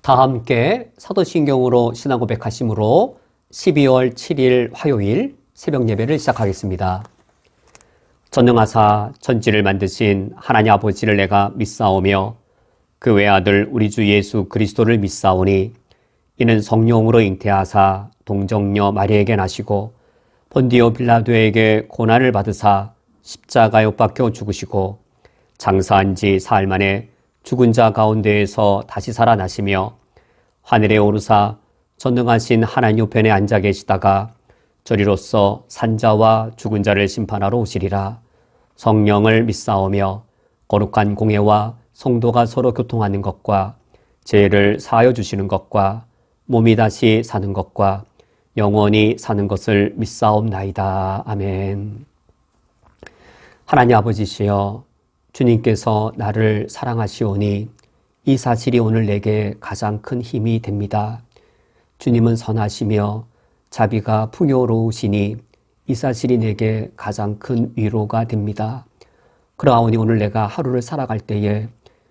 다 함께 사도신경으로 신앙 고백하심으로 12월 7일 화요일 새벽 예배를 시작하겠습니다. 전능하사 천지를 만드신 하나님 아버지를 내가 믿사오며 그 외아들 우리 주 예수 그리스도를 믿사오니 이는 성령으로 잉태하사 동정녀 마리에게 나시고 본디오 빌라도에게 고난을 받으사 십자가에 못 박혀 죽으시고 장사한 지 사흘 만에 죽은 자 가운데에서 다시 살아나시며 하늘에 오르사 전능하신 하나님 우편에 앉아 계시다가 저리로서 산자와 죽은 자를 심판하러 오시리라. 성령을 믿사오며 거룩한 공회와 성도가 서로 교통하는 것과 죄를 사하여 주시는 것과 몸이 다시 사는 것과 영원히 사는 것을 믿사옵나이다. 아멘. 하나님 아버지시여, 주님께서 나를 사랑하시오니 이 사실이 오늘 내게 가장 큰 힘이 됩니다. 주님은 선하시며 자비가 풍요로우시니 이 사실이 내게 가장 큰 위로가 됩니다. 그러하오니 오늘 내가 하루를 살아갈 때에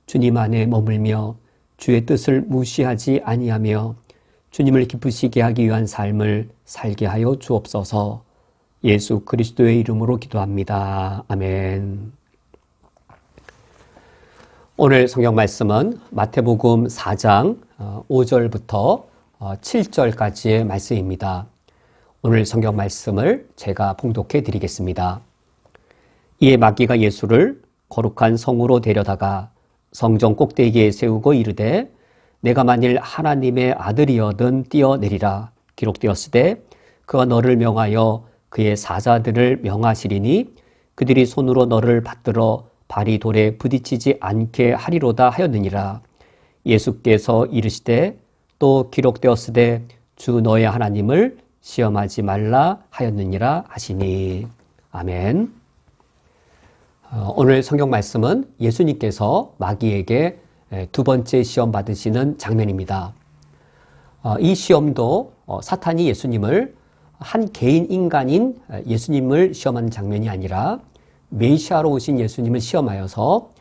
주님 안에 머물며 주의 뜻을 무시하지 아니하며 주님을 기쁘시게 하기 위한 삶을 살게 하여 주옵소서. 예수 그리스도의 이름으로 기도합니다. 아멘. 오늘 성경 말씀은 마태복음 4장 5절부터 7절까지의 말씀입니다. 오늘 성경 말씀을 제가 봉독해 드리겠습니다. 이에 마귀가 예수를 거룩한 성으로 데려다가 성전 꼭대기에 세우고 이르되 내가 만일 하나님의 아들이여든 뛰어내리라. 기록되었으되 그가 너를 명하여 그의 사자들을 명하시리니 그들이 손으로 너를 받들어 발이 돌에 부딪히지 않게 하리로다 하였느니라. 예수께서 이르시되 또 기록되었으되 주 너의 하나님을 시험하지 말라 하였느니라 하시니. 아멘. 오늘 성경 말씀은 예수님께서 마귀에게 두 번째 시험 받으시는 장면입니다. 이 시험도 사탄이 예수님을 한 개인 인간인 예수님을 시험하는 장면이 아니라 메시아로 오신 예수님을 시험하여서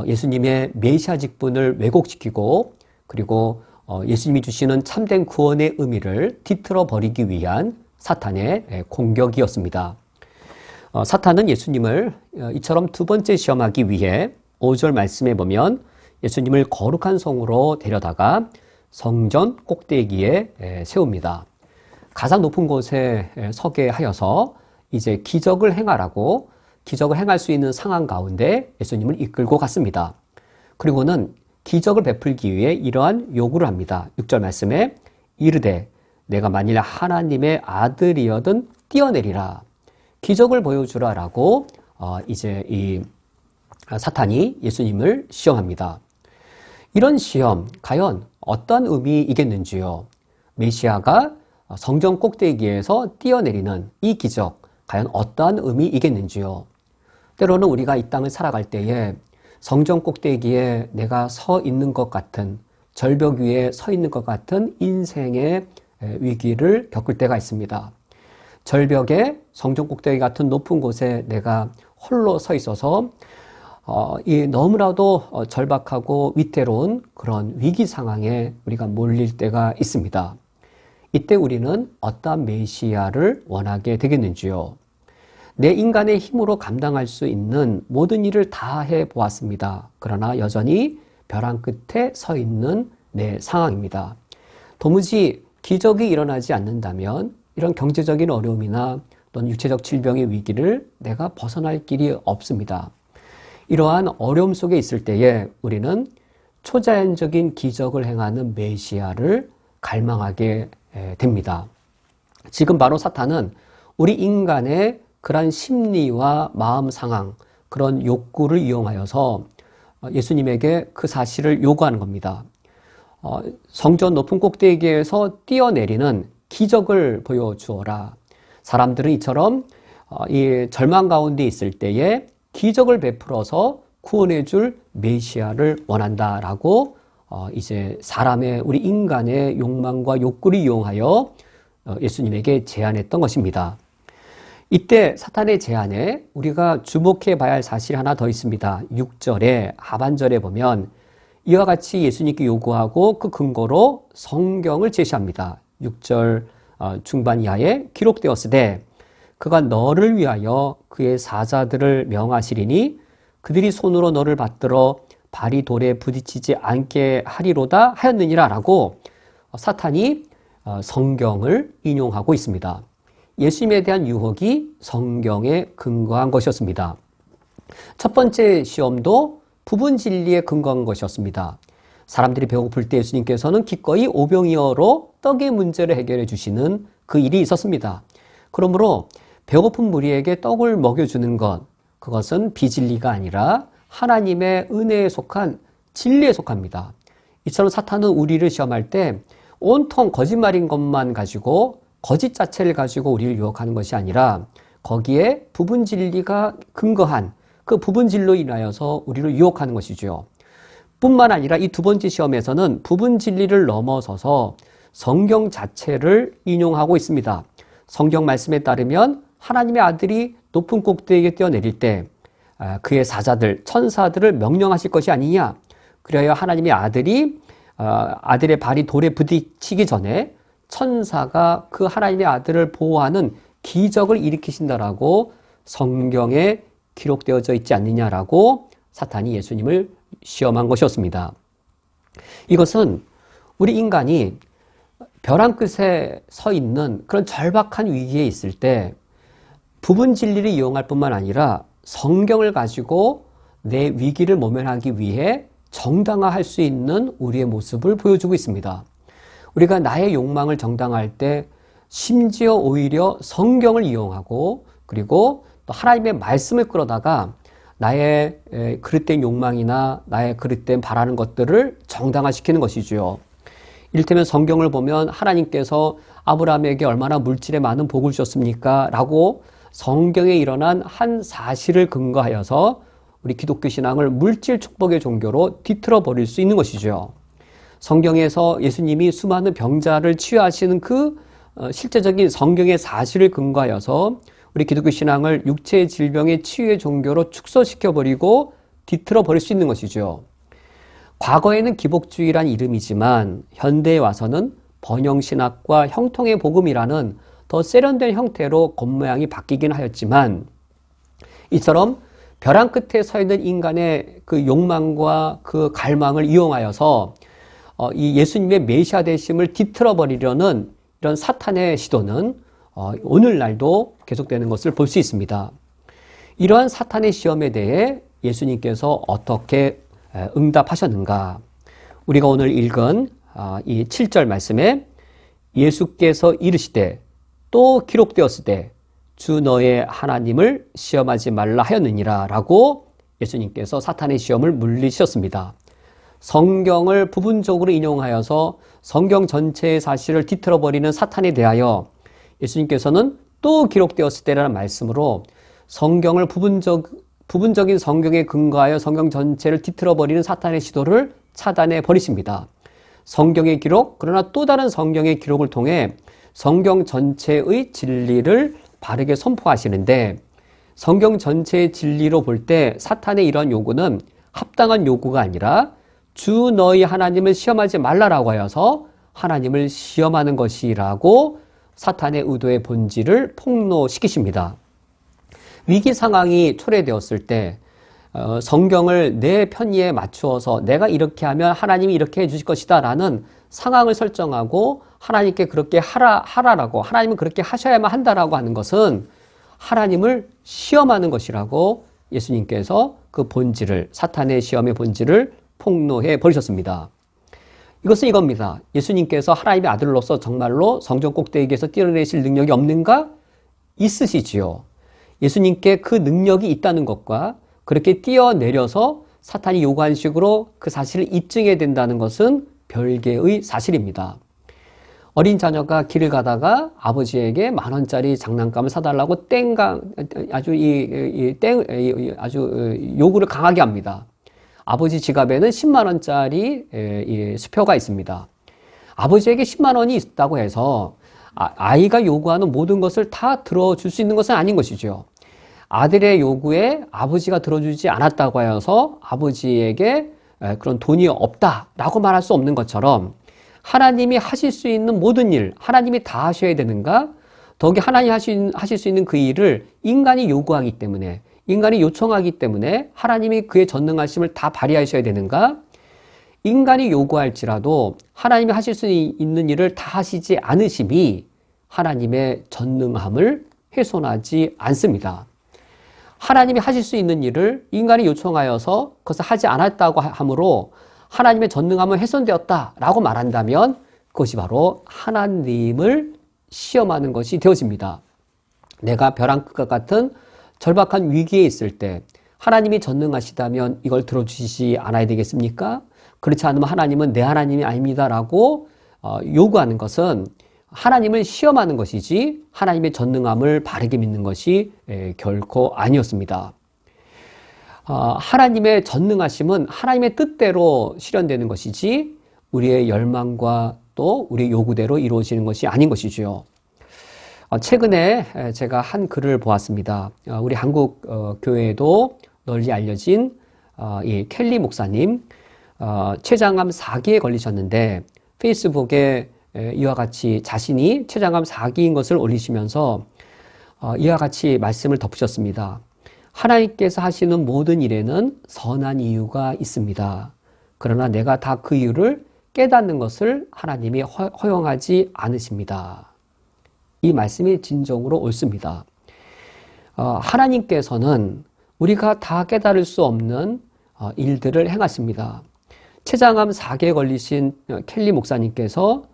예수님의 메시아 직분을 왜곡시키고 그리고 예수님이 주시는 참된 구원의 의미를 뒤틀어 버리기 위한 사탄의 공격이었습니다. 사탄은 예수님을 이처럼 두 번째 시험하기 위해 5절 말씀에 보면 예수님을 거룩한 성으로 데려다가 성전 꼭대기에 세웁니다. 가장 높은 곳에 서게 하여서 이제 기적을 행하라고 기적을 행할 수 있는 상황 가운데 예수님을 이끌고 갔습니다. 그리고는 기적을 베풀기 위해 이러한 요구를 합니다. 6절 말씀에 이르되 내가 만일 하나님의 아들이여든 뛰어내리라. 기적을 보여주라라고 이제 이 사탄이 예수님을 시험합니다. 이런 시험 과연 어떤 의미이겠는지요? 메시아가 성전 꼭대기에서 뛰어내리는 이 기적 과연 어떠한 의미이겠는지요? 때로는 우리가 이 땅을 살아갈 때에 성전 꼭대기에 내가 서 있는 것 같은, 절벽 위에 서 있는 것 같은 인생의 위기를 겪을 때가 있습니다. 절벽에 성전 꼭대기 같은 높은 곳에 내가 홀로 서 있어서 너무나도 절박하고 위태로운 그런 위기 상황에 우리가 몰릴 때가 있습니다. 이때 우리는 어떠한 메시아를 원하게 되겠는지요? 내 인간의 힘으로 감당할 수 있는 모든 일을 다 해보았습니다. 그러나 여전히 벼랑 끝에 서 있는 내 상황입니다. 도무지 기적이 일어나지 않는다면 이런 경제적인 어려움이나 또는 육체적 질병의 위기를 내가 벗어날 길이 없습니다. 이러한 어려움 속에 있을 때에 우리는 초자연적인 기적을 행하는 메시아를 갈망하게 됩니다. 지금 바로 사탄은 우리 인간의 그런 심리와 마음 상황, 그런 욕구를 이용하여서 예수님에게 그 사실을 요구하는 겁니다. 성전 높은 꼭대기에서 뛰어내리는 기적을 보여주어라. 사람들은 이처럼 이 절망 가운데 있을 때에 기적을 베풀어서 구원해 줄 메시아를 원한다라고 이제 사람의 우리 인간의 욕망과 욕구를 이용하여 예수님에게 제안했던 것입니다. 이때 사탄의 제안에 우리가 주목해 봐야 할 사실이 하나 더 있습니다. 6절에 하반절에 보면 이와 같이 예수님께 요구하고 그 근거로 성경을 제시합니다. 6절 중반 이하에 기록되었으되 그가 너를 위하여 그의 사자들을 명하시리니 그들이 손으로 너를 받들어 발이 돌에 부딪히지 않게 하리로다 하였느니라 라고 사탄이 성경을 인용하고 있습니다. 예수님에 대한 유혹이 성경에 근거한 것이었습니다. 첫 번째 시험도 부분 진리에 근거한 것이었습니다. 사람들이 배고플 때 예수님께서는 기꺼이 오병이어로 떡의 문제를 해결해 주시는 그 일이 있었습니다. 그러므로 배고픈 무리에게 떡을 먹여주는 것, 그것은 비진리가 아니라 하나님의 은혜에 속한 진리에 속합니다. 이처럼 사탄은 우리를 시험할 때 온통 거짓말인 것만 가지고 거짓 자체를 가지고 우리를 유혹하는 것이 아니라 거기에 부분 진리가 근거한 그 부분 진리로 인하여서 우리를 유혹하는 것이죠. 뿐만 아니라 이 두 번째 시험에서는 부분 진리를 넘어서서 성경 자체를 인용하고 있습니다. 성경 말씀에 따르면 하나님의 아들이 높은 꼭대기에 뛰어내릴 때 그의 사자들, 천사들을 명령하실 것이 아니냐. 그래야 하나님의 아들의 발이 돌에 부딪히기 전에 천사가 그 하나님의 아들을 보호하는 기적을 일으키신다라고 성경에 기록되어져 있지 않느냐라고 사탄이 예수님을 시험한 것이었습니다. 이것은 우리 인간이 벼랑 끝에 서 있는 그런 절박한 위기에 있을 때 부분 진리를 이용할 뿐만 아니라 성경을 가지고 내 위기를 모면하기 위해 정당화할 수 있는 우리의 모습을 보여주고 있습니다. 우리가 나의 욕망을 정당화할 때 심지어 오히려 성경을 이용하고 그리고 또 하나님의 말씀을 끌어다가 나의 그릇된 욕망이나 나의 그릇된 바라는 것들을 정당화시키는 것이죠. 이를테면 성경을 보면 하나님께서 아브라함에게 얼마나 물질에 많은 복을 주셨습니까? 라고 성경에 일어난 한 사실을 근거하여서 우리 기독교 신앙을 물질 축복의 종교로 뒤틀어 버릴 수 있는 것이죠. 성경에서 예수님이 수많은 병자를 치유하시는 그 실제적인 성경의 사실을 근거하여서 우리 기독교 신앙을 육체의 질병의 치유의 종교로 축소시켜버리고 뒤틀어 버릴 수 있는 것이죠. 과거에는 기복주의란 이름이지만 현대에 와서는 번영신학과 형통의 복음이라는 더 세련된 형태로 겉모양이 바뀌긴 하였지만 이처럼 벼랑 끝에 서 있는 인간의 그 욕망과 그 갈망을 이용하여서 이 예수님의 메시아 되심을 뒤틀어 버리려는 이런 사탄의 시도는 오늘날도 계속되는 것을 볼 수 있습니다. 이러한 사탄의 시험에 대해 예수님께서 어떻게 응답하셨는가? 우리가 오늘 읽은 이 7절 말씀에 예수께서 이르시되 또 기록되었을 때 주 너의 하나님을 시험하지 말라 하였느니라 라고 예수님께서 사탄의 시험을 물리셨습니다. 성경을 부분적으로 인용하여서 성경 전체의 사실을 뒤틀어버리는 사탄에 대하여 예수님께서는 또 기록되었을 때라는 말씀으로 성경을 부분적인 성경에 근거하여 성경 전체를 뒤틀어버리는 사탄의 시도를 차단해 버리십니다. 성경의 기록, 그러나 또 다른 성경의 기록을 통해 성경 전체의 진리를 바르게 선포하시는데 성경 전체의 진리로 볼 때 사탄의 이런 요구는 합당한 요구가 아니라 주 너희 하나님을 시험하지 말라라고 하여서 하나님을 시험하는 것이라고 사탄의 의도의 본질을 폭로시키십니다. 위기 상황이 초래되었을 때 성경을 내 편의에 맞추어서 내가 이렇게 하면 하나님이 이렇게 해주실 것이다 라는 상황을 설정하고 하나님께 그렇게 하라라고 하나님은 그렇게 하셔야만 한다라고 하는 것은 하나님을 시험하는 것이라고 예수님께서 그 본질을 사탄의 시험의 본질을 폭로해 버리셨습니다. 이것은 이겁니다. 예수님께서 하나님의 아들로서 정말로 성전 꼭대기에서 뛰어내실 능력이 없는가? 있으시지요. 예수님께 그 능력이 있다는 것과 그렇게 뛰어내려서 사탄이 요구한 식으로 그 사실을 입증해야 된다는 것은 별개의 사실입니다. 어린 자녀가 길을 가다가 아버지에게 10,000원짜리 장난감을 사달라고 아주 요구를 강하게 합니다. 아버지 지갑에는 100,000원짜리 수표가 있습니다. 아버지에게 100,000원이 있다고 해서 아이가 요구하는 모든 것을 다 들어줄 수 있는 것은 아닌 것이죠. 아들의 요구에 아버지가 들어주지 않았다고 해서 아버지에게 그런 돈이 없다라고 말할 수 없는 것처럼 하나님이 하실 수 있는 모든 일, 하나님이 다 하셔야 되는가? 더욱이 하나님이 하실 수 있는 그 일을 인간이 요구하기 때문에, 인간이 요청하기 때문에 하나님이 그의 전능하심을 다 발휘하셔야 되는가? 인간이 요구할지라도 하나님이 하실 수 있는 일을 다 하시지 않으심이 하나님의 전능함을 훼손하지 않습니다. 하나님이 하실 수 있는 일을 인간이 요청하여서 그것을 하지 않았다고 함으로 하나님의 전능함은 훼손되었다라고 말한다면 그것이 바로 하나님을 시험하는 것이 되어집니다. 내가 벼랑 끝과 같은 절박한 위기에 있을 때 하나님이 전능하시다면 이걸 들어주시지 않아야 되겠습니까? 그렇지 않으면 하나님은 내 하나님이 아닙니다라고 요구하는 것은 하나님을 시험하는 것이지 하나님의 전능함을 바르게 믿는 것이 결코 아니었습니다. 하나님의 전능하심은 하나님의 뜻대로 실현되는 것이지 우리의 열망과 또 우리의 요구대로 이루어지는 것이 아닌 것이죠. 최근에 제가 한 글을 보았습니다. 우리 한국 교회에도 널리 알려진 이 켈리 목사님, 췌장암 4기에 걸리셨는데 페이스북에 이와 같이 자신이 췌장암 4기인 것을 올리시면서 이와 같이 말씀을 덧붙였습니다. 하나님께서 하시는 모든 일에는 선한 이유가 있습니다. 그러나 내가 다 그 이유를 깨닫는 것을 하나님이 허용하지 않으십니다. 이 말씀이 진정으로 옳습니다. 하나님께서는 우리가 다 깨달을 수 없는 일들을 행하십니다. 췌장암 4기에 걸리신 켈리 목사님께서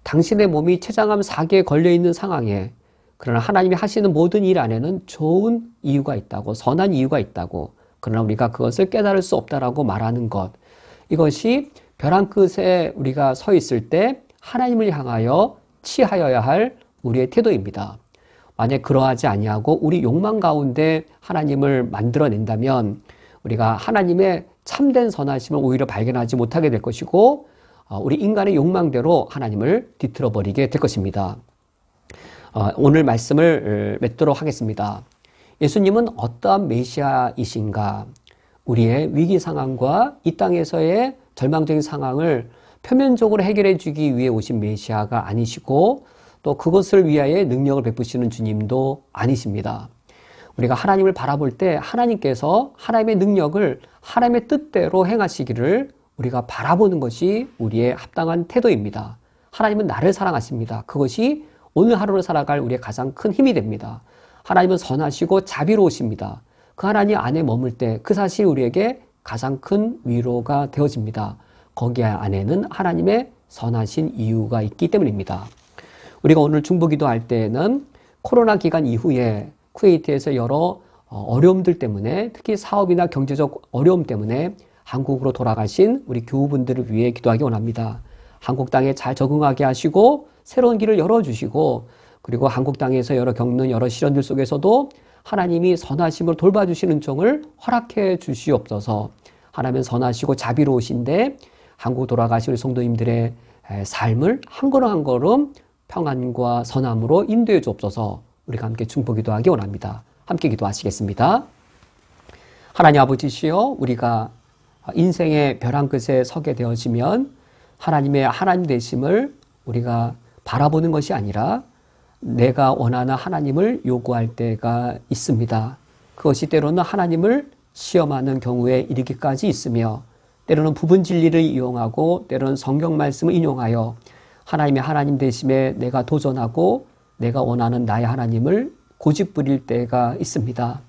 당신의 몸이 췌장암 4기에 걸려있는 상황에 그러나 하나님이 하시는 모든 일 안에는 좋은 이유가 있다고, 선한 이유가 있다고, 그러나 우리가 그것을 깨달을 수 없다라고 말하는 것, 이것이 벼랑 끝에 우리가 서 있을 때 하나님을 향하여 취하여야 할 우리의 태도입니다. 만약 그러하지 아니하고 우리 욕망 가운데 하나님을 만들어낸다면 우리가 하나님의 참된 선하심을 오히려 발견하지 못하게 될 것이고 우리 인간의 욕망대로 하나님을 뒤틀어버리게 될 것입니다. 오늘 말씀을 맺도록 하겠습니다. 예수님은 어떠한 메시아이신가? 우리의 위기 상황과 이 땅에서의 절망적인 상황을 표면적으로 해결해 주기 위해 오신 메시아가 아니시고 또 그것을 위하여 능력을 베푸시는 주님도 아니십니다. 우리가 하나님을 바라볼 때 하나님께서 하나님의 능력을 하나님의 뜻대로 행하시기를 우리가 바라보는 것이 우리의 합당한 태도입니다. 하나님은 나를 사랑하십니다. 그것이 오늘 하루를 살아갈 우리의 가장 큰 힘이 됩니다. 하나님은 선하시고 자비로우십니다. 그 하나님 안에 머물 때 그 사실이 우리에게 가장 큰 위로가 되어집니다. 거기 안에는 하나님의 선하신 이유가 있기 때문입니다. 우리가 오늘 중보기도 할 때는 코로나 기간 이후에 쿠웨이트에서 여러 어려움들 때문에 특히 사업이나 경제적 어려움 때문에 한국으로 돌아가신 우리 교우분들을 위해 기도하기 원합니다. 한국 땅에 잘 적응하게 하시고 새로운 길을 열어주시고 그리고 한국 땅에서 겪는 여러 시련들 속에서도 하나님이 선하심으로 돌봐주시는 종을 허락해 주시옵소서. 하나님은 선하시고 자비로우신데 한국 돌아가신 우리 성도님들의 삶을 한 걸음 한 걸음 평안과 선함으로 인도해 주옵소서. 우리가 함께 중보기도하기 원합니다. 함께 기도하시겠습니다. 하나님 아버지시여, 우리가 인생의 벼랑 끝에 서게 되어지면 하나님의 하나님 되심을 우리가 바라보는 것이 아니라 내가 원하는 하나님을 요구할 때가 있습니다. 그것이 때로는 하나님을 시험하는 경우에 이르기까지 있으며 때로는 부분 진리를 이용하고 때로는 성경 말씀을 인용하여 하나님의 하나님 되심에 내가 도전하고 내가 원하는 나의 하나님을 고집부릴 때가 있습니다.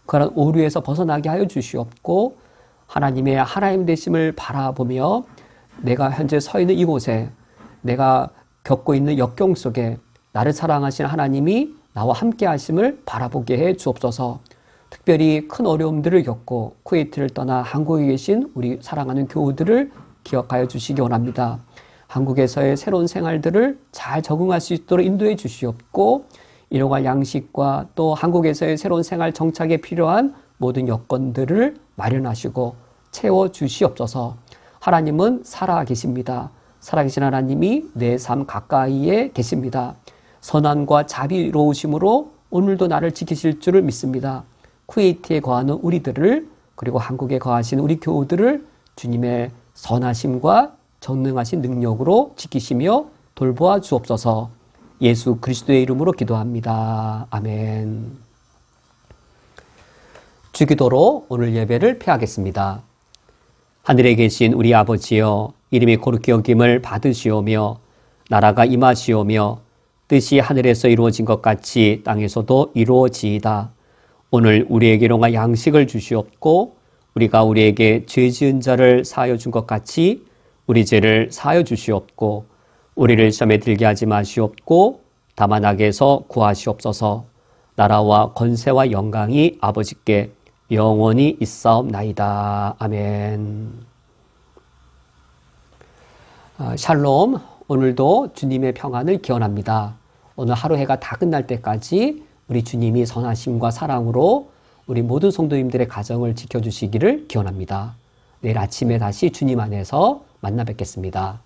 그런 오류에서 벗어나게 하여 주시옵고 하나님의 하나님 되심을 바라보며 내가 현재 서 있는 이곳에 내가 겪고 있는 역경 속에 나를 사랑하신 하나님이 나와 함께 하심을 바라보게 해 주옵소서. 특별히 큰 어려움들을 겪고 쿠웨이트를 떠나 한국에 계신 우리 사랑하는 교우들을 기억하여 주시기 원합니다. 한국에서의 새로운 생활들을 잘 적응할 수 있도록 인도해 주시옵고 일용할 양식과 또 한국에서의 새로운 생활 정착에 필요한 모든 여건들을 마련하시고 채워 주시옵소서. 하나님은 살아계십니다. 살아계신 하나님이 내 삶 가까이에 계십니다. 선함과 자비로우심으로 오늘도 나를 지키실 줄을 믿습니다. 쿠웨이트에 거하는 우리들을 그리고 한국에 거하시는 우리 교우들을 주님의 선하심과 전능하신 능력으로 지키시며 돌보아 주옵소서. 예수 그리스도의 이름으로 기도합니다. 아멘. 주기도로 오늘 예배를 폐하겠습니다. 하늘에 계신 우리 아버지여, 이름이 거룩히 여김을 받으시오며 나라가 임하시오며 뜻이 하늘에서 이루어진 것 같이 땅에서도 이루어지이다. 오늘 우리에게 일용할 양식을 주시옵고 우리가 우리에게 죄 지은 자를 사하여 준 것 같이 우리 죄를 사하여 주시옵고 우리를 시험에 들게 하지 마시옵고 다만 악에서 구하시옵소서. 나라와 권세와 영광이 아버지께 영원히 있사옵나이다. 아멘. 샬롬. 오늘도 주님의 평안을 기원합니다. 오늘 하루 해가 다 끝날 때까지 우리 주님이 선하심과 사랑으로 우리 모든 성도님들의 가정을 지켜주시기를 기원합니다. 내일 아침에 다시 주님 안에서 만나 뵙겠습니다.